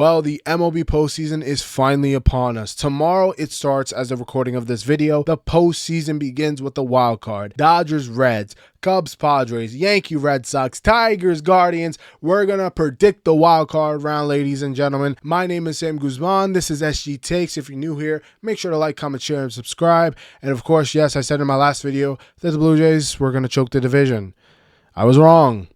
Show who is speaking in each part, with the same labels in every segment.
Speaker 1: Well, the MLB postseason is finally upon us. Tomorrow it starts as a recording of this video. The postseason begins with the wild card. Dodgers, Reds, Cubs, Padres, Yankee, Red Sox, Tigers, Guardians. We're going to predict the wild card round, ladies and gentlemen. My name is Sam Guzman. This is SG Takes. If you're new here, make sure to like, comment, share, and subscribe. And of course, yes, I said in my last video that the Blue Jays were going to choke the division. I was wrong.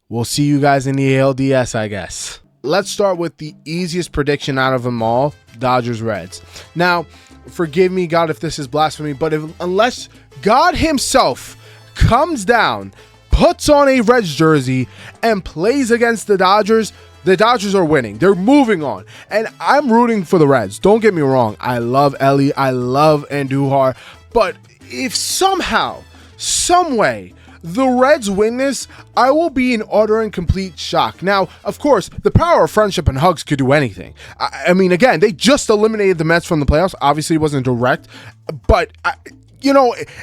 Speaker 1: We'll see you guys in the ALDS, I guess. Let's start with the easiest prediction out of them all, Dodgers, Reds. Now, forgive me, God, if this is blasphemy, but unless God himself comes down, puts on a Reds jersey, and plays against the Dodgers are winning. They're moving on. And I'm rooting for the Reds. Don't get me wrong. I love Ellie. I love Andujar. But if somehow, some way, the Reds win this, I will be in utter and complete shock. Now, of course, the power of friendship and hugs could do anything. I mean, again, they just eliminated the Mets from the playoffs. Obviously, it wasn't direct, but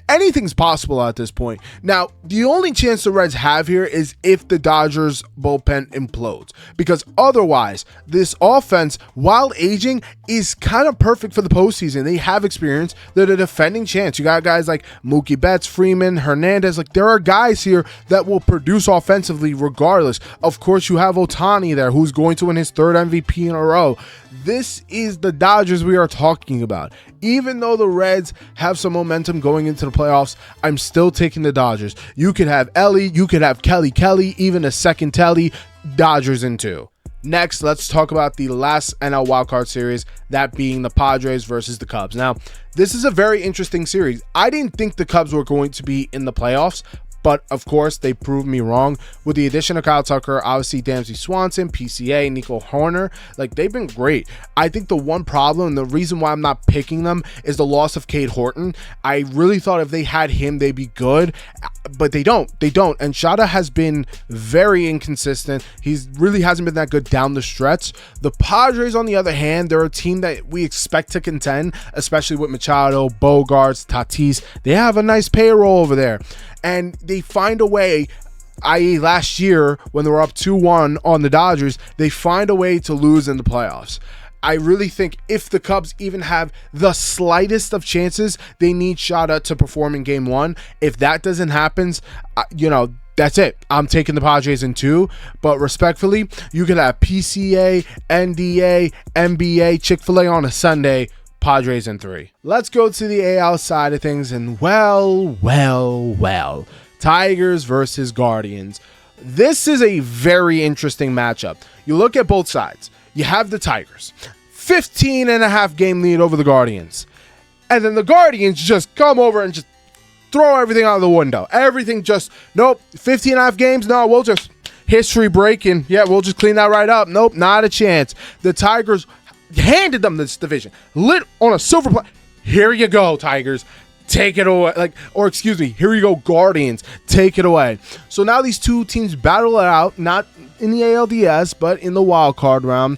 Speaker 1: anything's possible at this point. Now, the only chance the Reds have here is if the Dodgers bullpen implodes, because otherwise, this offense, while aging, is kind of perfect for the postseason. They have experience. They're the defending champs. You got guys like Mookie Betts, Freeman, Hernandez. Like, there are guys here that will produce offensively regardless. Of course, you have Ohtani there, who's going to win his third MVP in a row. This is the Dodgers we are talking about. Even though the Reds have some momentum going into the playoffs, I'm still taking the Dodgers. You could have Ellie, you could have Kelly, even a second Telly, Dodgers in 2. Next, let's talk about the last NL wildcard series, that being the Padres versus the Cubs. Now, this is a very interesting series. I didn't think the Cubs were going to be in the playoffs, but of course, they proved me wrong. With the addition of Kyle Tucker, obviously Dansby Swanson, PCA, Nico Horner, like, they've been great. I think the one problem, and the reason why I'm not picking them, is the loss of Cade Horton. I really thought if they had him, they'd be good, but they don't. And Shada has been very inconsistent. He's really hasn't been that good down the stretch. The Padres, on the other hand, they're a team that we expect to contend, especially with Machado, Bogarts, Tatis. They have a nice payroll over there. And they find a way, i.e. last year when they were up 2-1 on the Dodgers, they find a way to lose in the playoffs. I really think if the Cubs even have the slightest of chances, they need Shada to perform in game 1. If that doesn't happen, that's it. I'm taking the Padres in 2, but respectfully, you could have PCA, NDA, NBA, Chick-fil-A on a Sunday, Padres in 3. Let's go to the AL side of things, and well, Tigers versus Guardians. This is a very interesting matchup. You look at both sides. You have the Tigers, 15.5 game lead over the Guardians. And then the Guardians just come over and just throw everything out of the window. Everything just, nope, 15.5 games, no, we'll just history breaking. Yeah, we'll just clean that right up. Nope, not a chance. The Tigers handed them this division, lit on a silver plate. Here you go, Tigers, take it away. Here you go, Guardians, take it away. So now these two teams battle it out, not in the ALDS, but in the wild card round.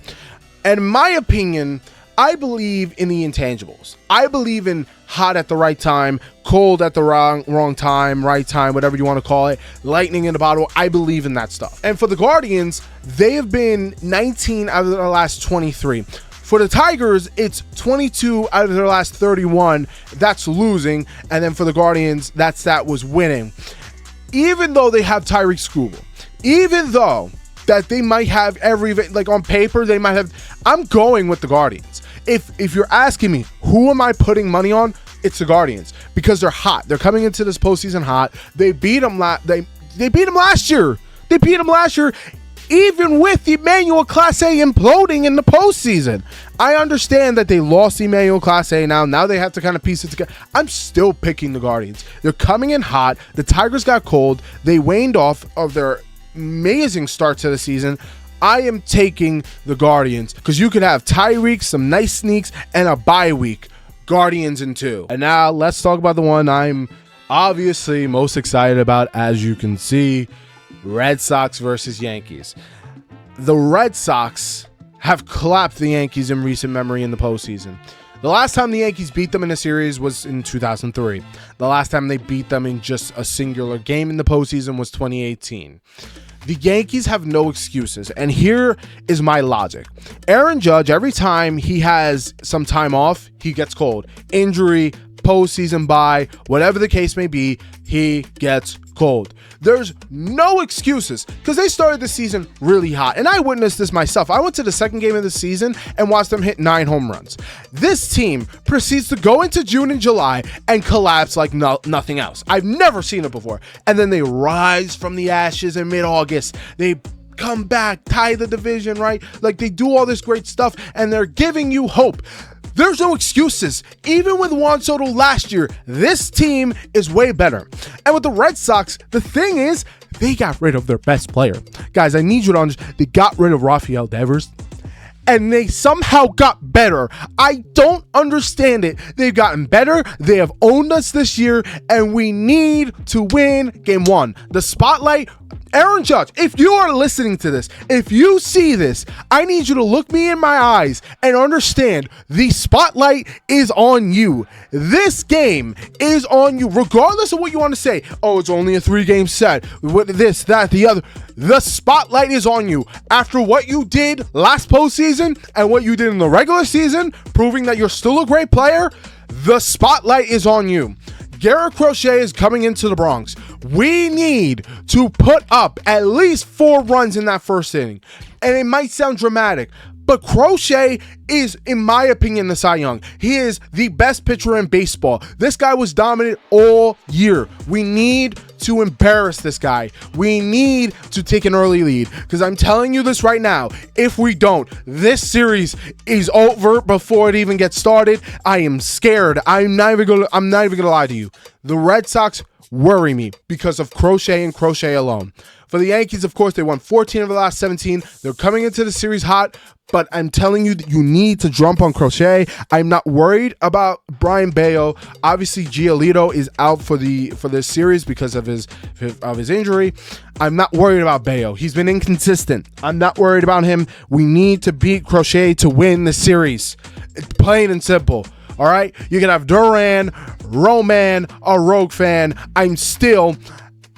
Speaker 1: And in my opinion, I believe in the intangibles. I believe in hot at the right time, cold at the wrong time, right time, whatever you want to call it, lightning in the bottle. I believe in that stuff. And for the Guardians, they have been 19 out of their last 23. For the Tigers, it's 22 out of their last 31. That's losing. And then for the Guardians, that was winning. Even though they have Tyreek Skubal, even though that they might have on paper, they might have, I'm going with the Guardians. If you're asking me, who am I putting money on? It's the Guardians, because they're hot. They're coming into this postseason hot. They beat them they beat them last year. They beat them last year, even with Emmanuel Clase imploding in the postseason. I understand that they lost Emmanuel Clase now they have to kind of piece it together. I'm still picking the Guardians. They're coming in hot. The Tigers got cold. They waned off of their amazing start to the season. I am taking the Guardians, because you could have Tyreek, some nice sneaks, and a bye week. Guardians in 2. And now let's talk about the one I'm obviously most excited about, as you can see. Red Sox versus Yankees. The Red Sox have clapped the Yankees in recent memory in the postseason. The last time the Yankees beat them in a series was in 2003. The last time they beat them in just a singular game in the postseason was 2018. The Yankees have no excuses, and here is my logic. Aaron Judge, every time he has some time off, he gets cold. Injury, postseason bye, whatever the case may be, he gets cold. There's no excuses because they started the season really hot, and I witnessed this myself. I went to the second game of the season and watched them hit 9 home runs. This team proceeds to go into June and July and collapse like nothing else. I've never seen it before. And then they rise from the ashes in mid-August. They come back, tie the division, right? Like, they do all this great stuff, and they're giving you hope. There's no excuses. Even with Juan Soto last year, this team is way better. And with the Red Sox, the thing is, they got rid of their best player. Guys, I need you to understand, they got rid of Rafael Devers, and they somehow got better. I don't understand it. They've gotten better. They have owned us this year, and we need to win game 1. The spotlight, Aaron Judge, if you are listening to this, if you see this, I need you to look me in my eyes and understand the spotlight is on you. This game is on you, regardless of what you want to say. Oh, it's only a 3-game set. What, this, that, the other. The spotlight is on you. After what you did last postseason and what you did in the regular season, proving that you're still a great player, the spotlight is on you. Garrett Crochet is coming into the Bronx. We need to put up at least 4 runs in that first inning. And it might sound dramatic, but Crochet is, in my opinion, the Cy Young. He is the best pitcher in baseball. This guy was dominant all year. We need to embarrass this guy. We need to take an early lead, because I'm telling you this right now, if we don't, this series is over before it even gets started. I am scared. I'm not even gonna lie to you. The Red Sox worry me because of Crochet and Crochet alone. For the Yankees, of course, they won 14 of the last 17. They're coming into the series hot, but I'm telling you that you need to jump on Crochet. I'm not worried about Brian Bayo. Obviously, Giolito is out for this series because of his injury. I'm not worried about Bayo. He's been inconsistent. I'm not worried about him. We need to beat Crochet to win the series. It's plain and simple. All right? You can have Duran, Roman, a Rogue fan. I'm still,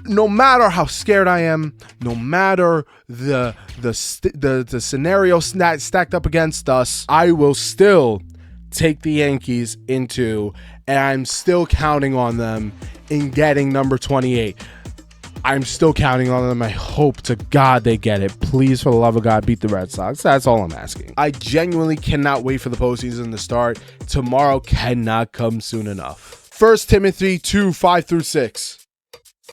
Speaker 1: no matter how scared I am, no matter the scenario stacked up against us, I will still take the Yankees into, and I'm still counting on them in getting number 28. I'm still counting on them. I hope to God they get it. Please, for the love of God, beat the Red Sox. That's all I'm asking. I genuinely cannot wait for the postseason to start. Tomorrow cannot come soon enough. 1 Timothy 2:5-6.